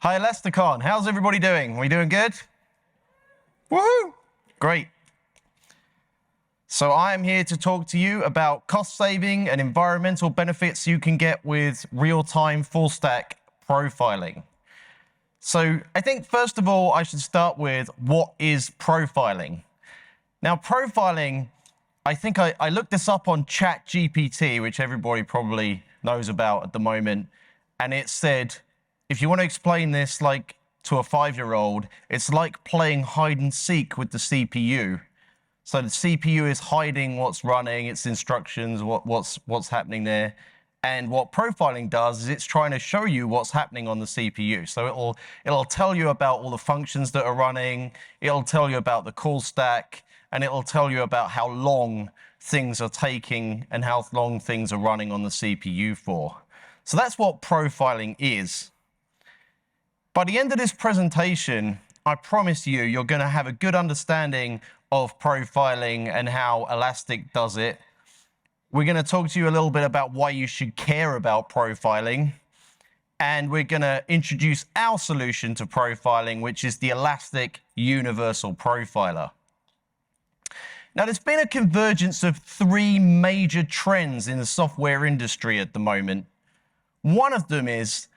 Hi, ElasticON. How's everybody doing? We doing good? Woohoo! Great. So I am here to talk to you about cost saving and environmental benefits you can get with real-time full-stack profiling. So I think first of all, I should start with what is profiling. Now, profiling, I think I looked this up on ChatGPT, which everybody probably knows about at the moment, and it said, if you want to explain this like to a 5-year-old, it's like playing hide and seek with the CPU. So the CPU is hiding what's running, its instructions, what's happening there. And what profiling does is it's trying to show you what's happening on the CPU. So it'll tell you about all the functions that are running, it'll tell you about the call stack, and it'll tell you about how long things are taking and how long things are running on the CPU for. So that's what profiling is. By the end of this presentation, I promise you, you're going to have a good understanding of profiling and how Elastic does it. We're going to talk to you a little bit about why you should care about profiling. And we're going to introduce our solution to profiling, which is the Elastic Universal Profiler. Now, there's been a convergence of 3 major trends in the software industry at the moment. One of them is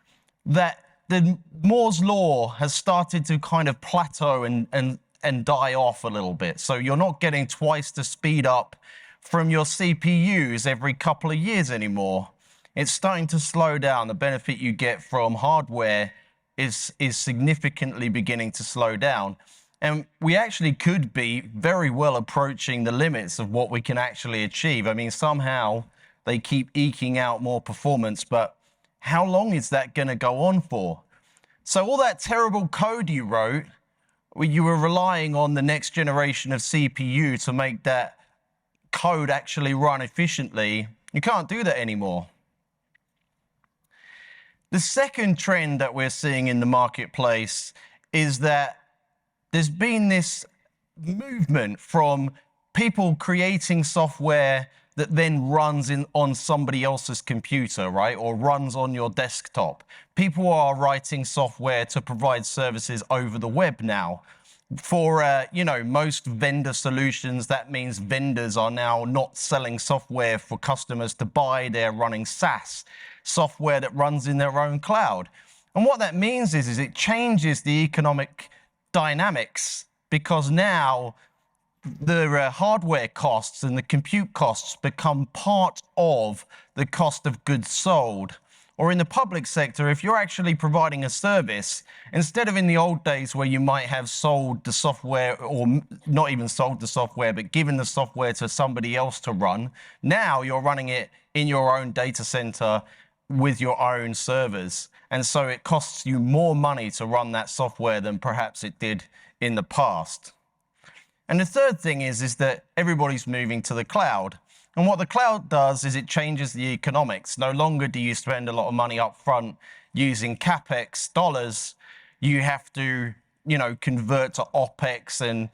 that the Moore's law has started to kind of plateau and die off a little bit. So you're not getting twice the speed up from your CPUs every couple of years anymore. It's starting to slow down. The benefit you get from hardware is significantly beginning to slow down. And we actually could be very well approaching the limits of what we can actually achieve. I mean, somehow they keep eking out more performance, but how long is that going to go on for? So all that terrible code you wrote, you were relying on the next generation of CPU to make that code actually run efficiently. You can't do that anymore. The second trend that we're seeing in the marketplace is that there's been this movement from people creating software that then runs on somebody else's computer, right? Or runs on your desktop. People are writing software to provide services over the web now. For most vendor solutions, that means vendors are now not selling software for customers to buy. They're running SaaS, software that runs in their own cloud. And what that means is it changes the economic dynamics, because now the hardware costs and the compute costs become part of the cost of goods sold. Or in the public sector, if you're actually providing a service, instead of in the old days where you might have sold the software, or not even sold the software, but given the software to somebody else to run, now you're running it in your own data center with your own servers. And so it costs you more money to run that software than perhaps it did in the past. And the third thing is that everybody's moving to the cloud. And what the cloud does is it changes the economics. No longer do you spend a lot of money up front using CapEx dollars. You have to, convert to OpEx and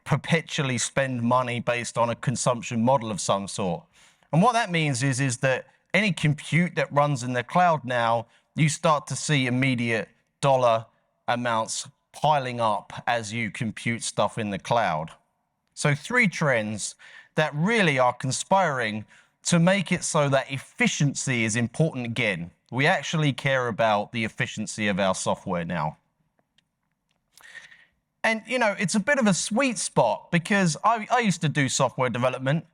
perpetually spend money based on a consumption model of some sort. And what that means is that any compute that runs in the cloud now, you start to see immediate dollar amounts piling up as you compute stuff in the cloud. So 3 trends that really are conspiring to make it so that efficiency is important again. We actually care about the efficiency of our software now. And, it's a bit of a sweet spot, because I used to do software development,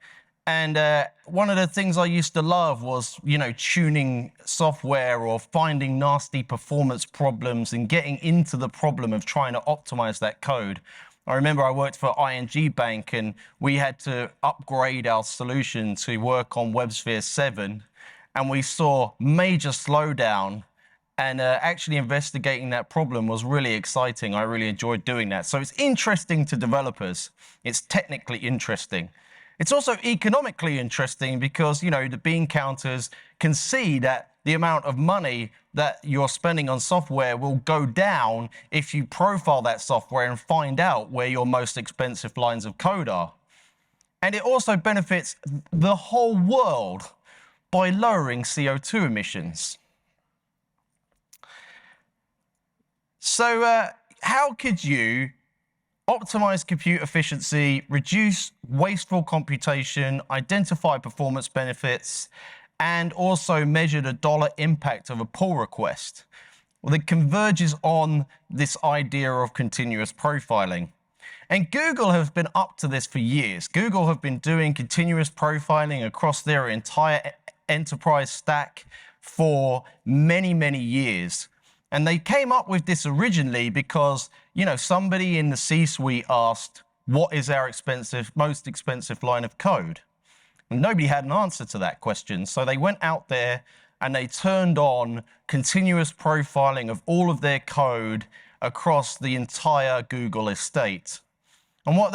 and one of the things I used to love was, tuning software or finding nasty performance problems and getting into the problem of trying to optimize that code. I remember I worked for ING Bank, and we had to upgrade our solution to work on WebSphere 7, and we saw major slowdown, and actually investigating that problem was really exciting. I really enjoyed doing that. So it's interesting to developers. It's technically interesting. It's also economically interesting because, the bean counters can see that the amount of money that you're spending on software will go down if you profile that software and find out where your most expensive lines of code are. And it also benefits the whole world by lowering CO2 emissions. So how could you optimize compute efficiency, reduce wasteful computation, identify performance benefits, and also measure the dollar impact of a pull request? Well, it converges on this idea of continuous profiling. And Google have been up to this for years. Google have been doing continuous profiling across their entire enterprise stack for many, many years. And they came up with this originally because, somebody in the C-suite asked, what is our most expensive line of code? And nobody had an answer to that question. So they went out there and they turned on continuous profiling of all of their code across the entire Google estate. And what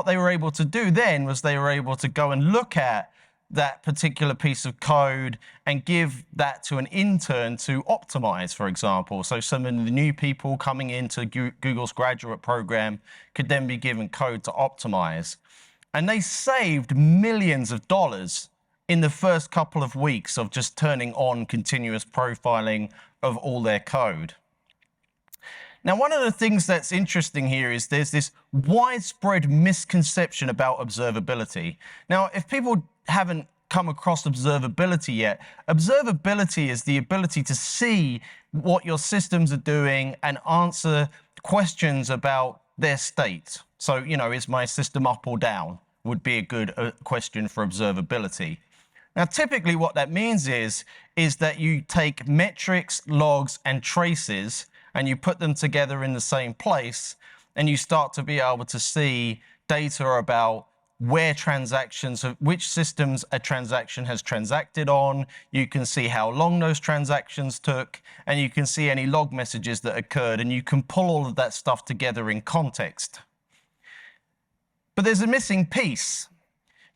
they were able to do then was they were able to go and look at that particular piece of code and give that to an intern to optimize, for example. So some of the new people coming into Google's graduate program could then be given code to optimize. And they saved millions of dollars in the first couple of weeks of just turning on continuous profiling of all their code. Now, one of the things that's interesting here is there's this widespread misconception about observability. Now, if people haven't come across observability yet, observability is the ability to see what your systems are doing and answer questions about their state. So, is my system up or down? Would be a good question for observability. Now, typically what that means is that you take metrics, logs, and traces, and you put them together in the same place, and you start to be able to see data about where transactions, which systems a transaction has transacted on. You can see how long those transactions took, and you can see any log messages that occurred, and you can pull all of that stuff together in context. But there's a missing piece,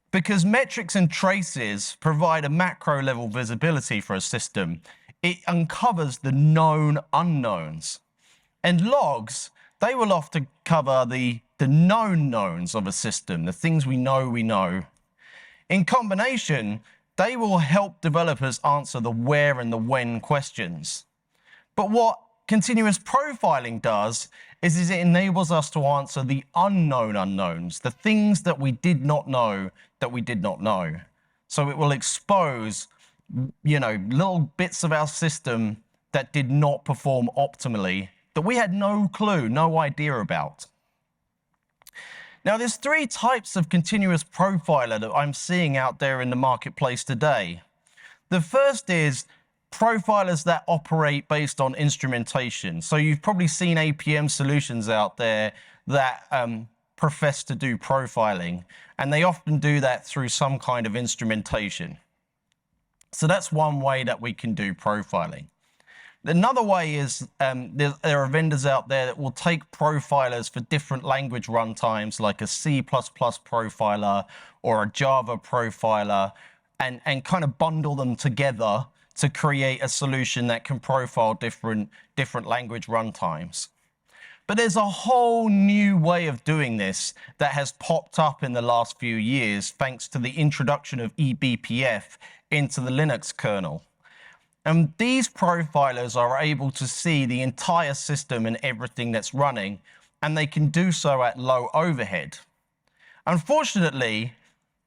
because metrics and traces provide a macro level visibility for a system. It uncovers the known unknowns. And logs, they will often cover the known knowns of a system, the things we know. In combination, they will help developers answer the where and the when questions. But what continuous profiling does is it enables us to answer the unknown unknowns, the things that we did not know that we did not know. So it will expose little bits of our system that did not perform optimally, that we had no clue, no idea about. Now, there's three types of continuous profiler that I'm seeing out there in the marketplace today. The first is profilers that operate based on instrumentation. So you've probably seen APM solutions out there that profess to do profiling, and they often do that through some kind of instrumentation. So that's one way that we can do profiling. Another way is there are vendors out there that will take profilers for different language runtimes, like a C++ profiler or a Java profiler, and kind of bundle them together to create a solution that can profile different language runtimes. But there's a whole new way of doing this that has popped up in the last few years thanks to the introduction of eBPF into the Linux kernel. And these profilers are able to see the entire system and everything that's running, and they can do so at low overhead. Unfortunately,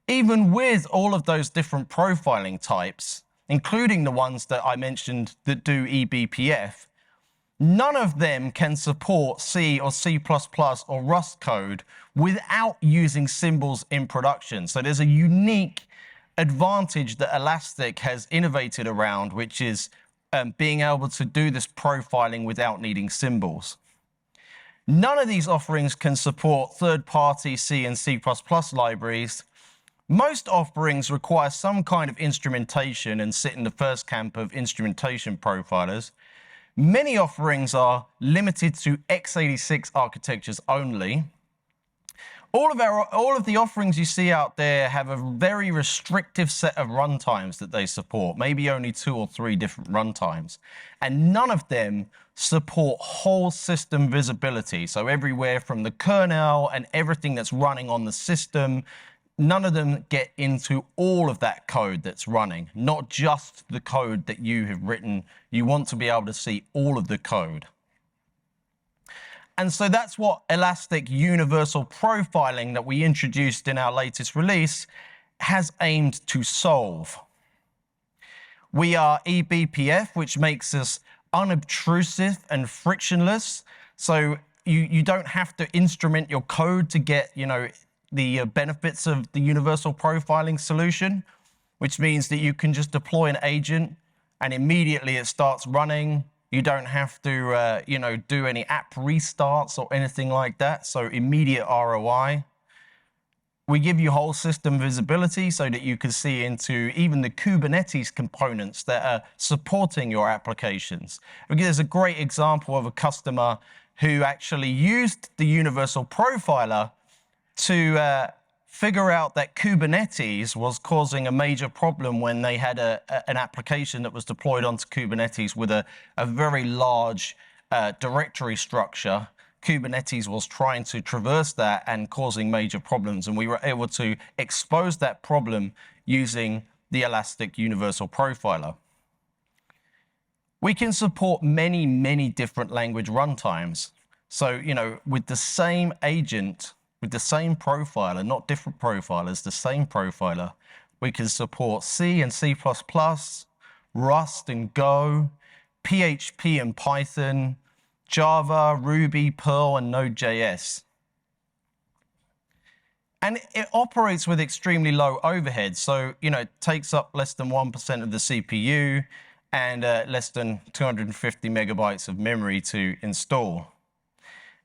even with all of those different profiling types, including the ones that I mentioned that do eBPF, none of them can support C or C++ or Rust code without using symbols in production. So there's a unique advantage that Elastic has innovated around, which is being able to do this profiling without needing symbols. None of these offerings can support third-party C and C++ libraries. Most offerings require some kind of instrumentation and sit in the first camp of instrumentation profilers. Many offerings are limited to x86 architectures only. All of the offerings you see out there have a very restrictive set of runtimes that they support, maybe only 2 or 3 different runtimes. And none of them support whole system visibility. So everywhere from the kernel and everything that's running on the system, none of them get into all of that code that's running, not just the code that you have written. You want to be able to see all of the code. And so that's what Elastic Universal Profiling that we introduced in our latest release has aimed to solve. We are eBPF, which makes us unobtrusive and frictionless. So you don't have to instrument your code to get, the benefits of the universal profiling solution, which means that you can just deploy an agent and immediately it starts running. You don't have to, do any app restarts or anything like that. So immediate ROI. We give you whole system visibility so that you can see into even the Kubernetes components that are supporting your applications. There's a great example of a customer who actually used the Universal Profiler to figure out that Kubernetes was causing a major problem when they had an application that was deployed onto Kubernetes with a very large directory structure. Kubernetes was trying to traverse that and causing major problems, and we were able to expose that problem using the Elastic Universal Profiler. We can support many, many different language runtimes. So, with the same agent, with the same profiler, not different profilers, the same profiler, we can support C and C++, Rust and Go, PHP and Python, Java, Ruby, Perl, and Node.js. And it operates with extremely low overhead. So, it takes up less than 1% of the CPU and less than 250 megabytes of memory to install.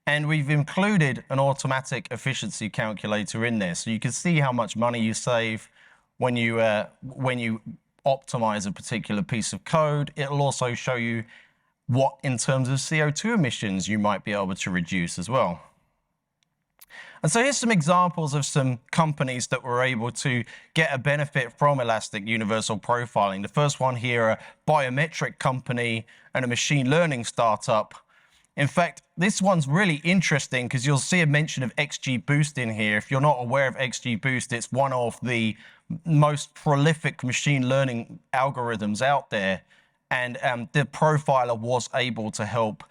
And we've included an automatic efficiency calculator in there. So you can see how much money you save when you optimize a particular piece of code. It'll also show you what, in terms of CO2 emissions, you might be able to reduce as well. And so here's some examples of some companies that were able to get a benefit from Elastic Universal Profiling. The first one here, a biometric company and a machine learning startup. In fact, this one's really interesting because you'll see a mention of XGBoost in here. If you're not aware of XGBoost, it's one of the most prolific machine learning algorithms out there. And the profiler was able to help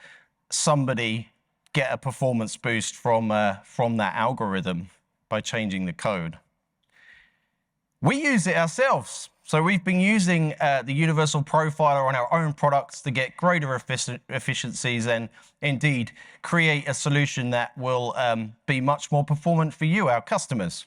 somebody get a performance boost from that algorithm by changing the code. We use it ourselves. So we've been using the Universal Profiler on our own products to get greater efficiencies and indeed create a solution that will be much more performant for you, our customers.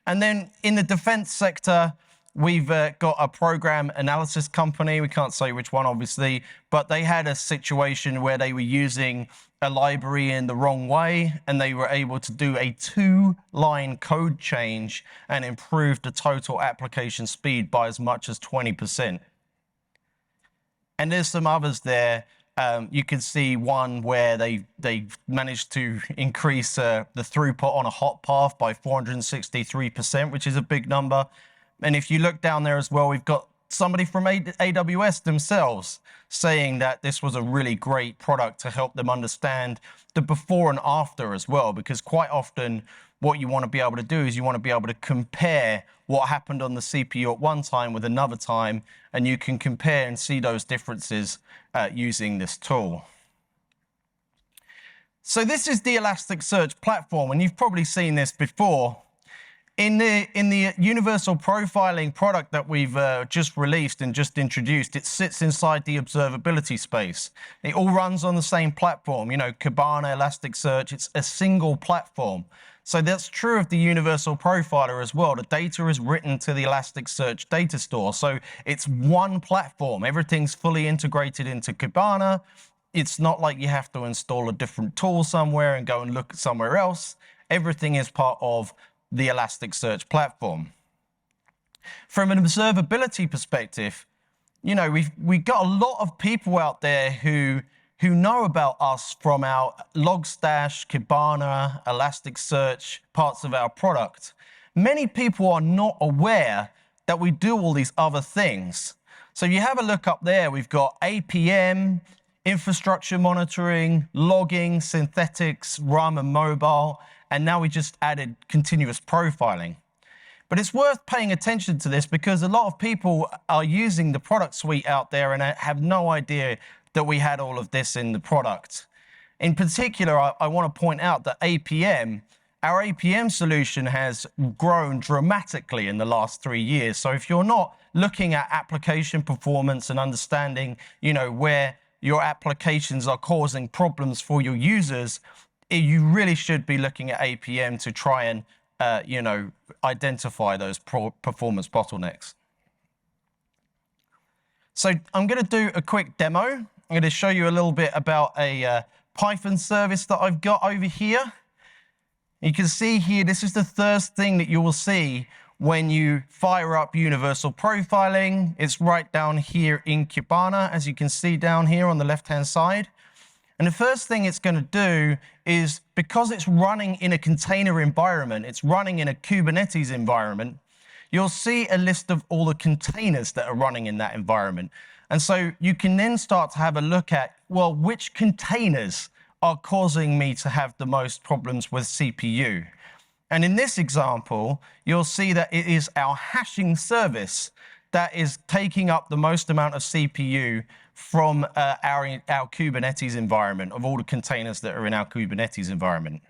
And then in the defense sector, we've got a program analysis company. We can't say which one, obviously, but they had a situation where they were using a library in the wrong way, and they were able to do a 2-line code change and improve the total application speed by as much as 20%. And there's some others there. You can see one where they managed to increase the throughput on a hot path by 463%, which is a big number. And if you look down there as well, we've got somebody from AWS themselves saying that this was a really great product to help them understand the before and after as well, because quite often what you want to be able to do is you want to be able to compare what happened on the CPU at one time with another time, and you can compare and see those differences using this tool. So this is the Elasticsearch platform, and you've probably seen this before. In the Universal Profiling product that we've just released and just introduced, it sits inside the observability space. It all runs on the same platform, Kibana, Elasticsearch, it's a single platform. So that's true of the Universal Profiler as well. The data is written to the Elasticsearch data store. So it's one platform. Everything's fully integrated into Kibana. It's not like you have to install a different tool somewhere and go and look somewhere else. Everything is part of the Elasticsearch platform. From an observability perspective, we've got a lot of people out there who know about us from our Logstash, Kibana, Elasticsearch parts of our product. Many people are not aware that we do all these other things. So you have a look up there, we've got APM, infrastructure monitoring, logging, synthetics, RAM and mobile, and now we just added continuous profiling. But it's worth paying attention to this because a lot of people are using the product suite out there and have no idea that we had all of this in the product. In particular, I want to point out that our APM solution has grown dramatically in the last 3 years. So if you're not looking at application performance and understanding, where your applications are causing problems for your users, you really should be looking at APM to try and, identify those performance bottlenecks. So I'm going to do a quick demo. I'm going to show you a little bit about a Python service that I've got over here. You can see here, this is the first thing that you will see when you fire up universal profiling. It's right down here in Kibana, as you can see down here on the left-hand side. And the first thing it's going to do is, because it's running in a container environment, it's running in a Kubernetes environment, you'll see a list of all the containers that are running in that environment. And so you can then start to have a look at, well, which containers are causing me to have the most problems with CPU. And in this example, you'll see that it is our hashing service that is taking up the most amount of CPU from our Kubernetes environment, of all the containers that are in our Kubernetes environment.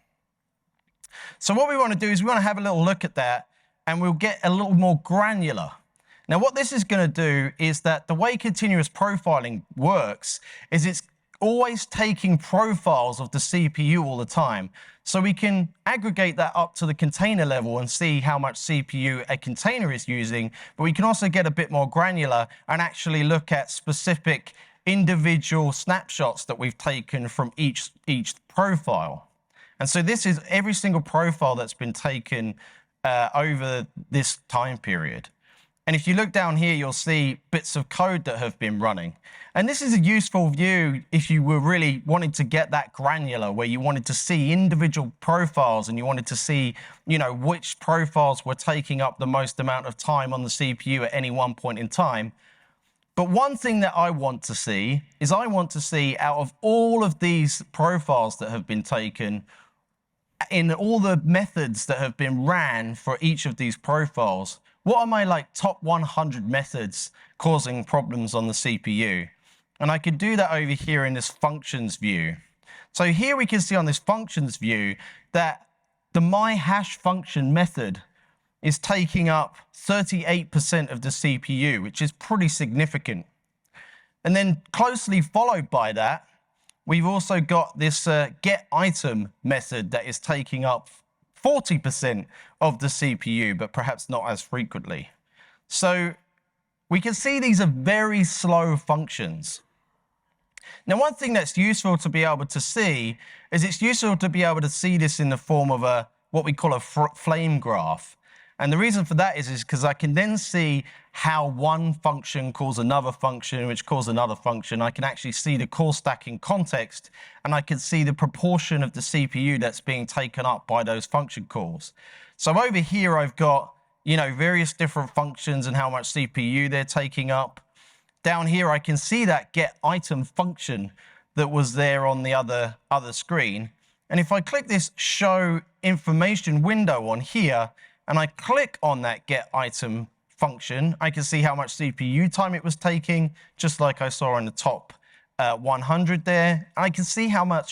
So what we want to do is we want to have a little look at that, and we'll get a little more granular. Now, what this is going to do is that the way continuous profiling works is it's always taking profiles of the CPU all the time. So we can aggregate that up to the container level and see how much CPU a container is using, but we can also get a bit more granular and actually look at specific individual snapshots that we've taken from each profile. And so this is every single profile that's been taken over this time period. And if you look down here, you'll see bits of code that have been running. And this is a useful view if you were really wanting to get that granular, where you wanted to see individual profiles and you wanted to see, which profiles were taking up the most amount of time on the CPU at any one point in time. But one thing that I want to see is out of all of these profiles that have been taken, in all the methods that have been ran for each of these profiles, what are my top 100 methods causing problems on the CPU? And I could do that over here in this functions view. So here we can see on this functions view that the myHash function method is taking up 38% of the CPU, which is pretty significant. And then closely followed by that, we've also got this getItem method that is taking up 40% of the CPU, but perhaps not as frequently. So we can see these are very slow functions. Now, one thing that's useful to be able to see is it's useful to be able to see this in the form of what we call a flame graph. And the reason for that is because I can then see how one function calls another function, which calls another function. I can actually see the call stack in context, and I can see the proportion of the CPU that's being taken up by those function calls. So over here, I've got, various different functions and how much CPU they're taking up. Down here, I can see that getItem function that was there on the other screen. And if I click this show information window on here, and I click on that getItem function, I can see how much CPU time it was taking, just like I saw on the top 100 there. I can see how many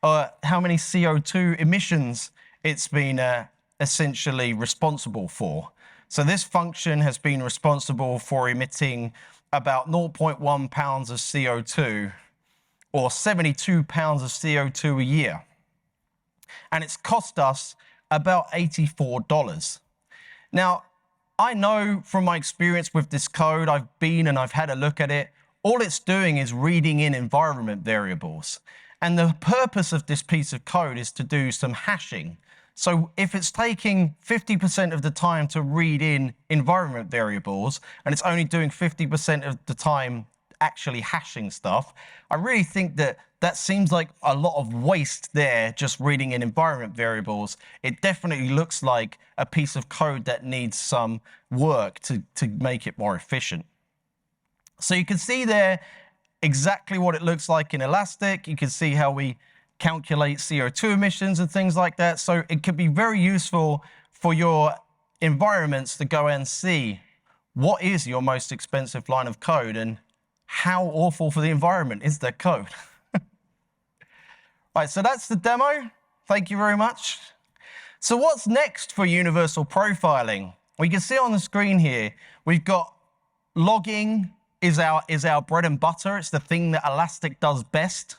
CO2 emissions it's been essentially responsible for. So this function has been responsible for emitting about 0.1 pounds of CO2, or 72 pounds of CO2 a year. And it's cost us about $84. Now, I know from my experience with this code, I've had a look at it, all it's doing is reading in environment variables. And the purpose of this piece of code is to do some hashing. So if it's taking 50% of the time to read in environment variables, and it's only doing 50% of the time actually hashing stuff, I really think that seems like a lot of waste there, just reading in environment variables. It definitely looks like a piece of code that needs some work to make it more efficient. So you can see there exactly what it looks like in Elastic. You can see how we calculate CO2 emissions and things like that. So it could be very useful for your environments to go and see what is your most expensive line of code and how awful for the environment is their code. All right, so that's the demo. Thank you very much. So what's next for universal profiling? We can see on the screen here, we've got logging is our bread and butter. It's the thing that Elastic does best.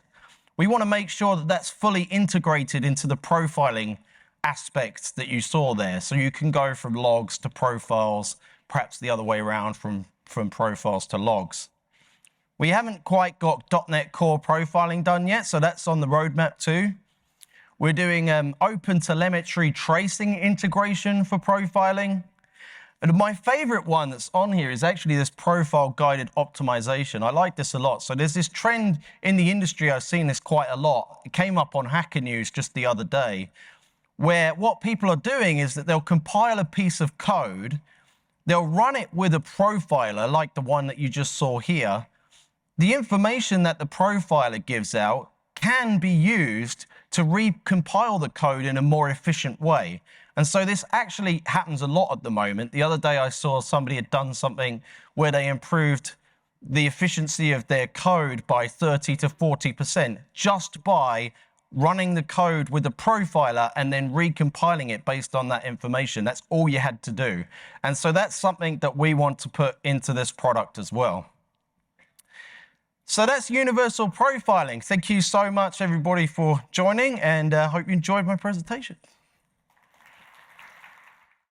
We want to make sure that that's fully integrated into the profiling aspects that you saw there. So you can go from logs to profiles, perhaps the other way around from profiles to logs. We haven't quite got .NET Core profiling done yet, so that's on the roadmap too. We're doing open telemetry tracing integration for profiling. And my favorite one that's on here is actually this profile guided optimization. I like this a lot. So there's this trend in the industry, I've seen this quite a lot. It came up on Hacker News just the other day, where what people are doing is that they'll compile a piece of code, they'll run it with a profiler like the one that you just saw here. The information that the profiler gives out can be used to recompile the code in a more efficient way. And so this actually happens a lot at the moment. The other day I saw somebody had done something where they improved the efficiency of their code by 30 to 40% just by running the code with a profiler and then recompiling it based on that information. That's all you had to do. And so that's something that we want to put into this product as well. So that's universal profiling. Thank you so much, everybody, for joining, and I hope you enjoyed my presentation.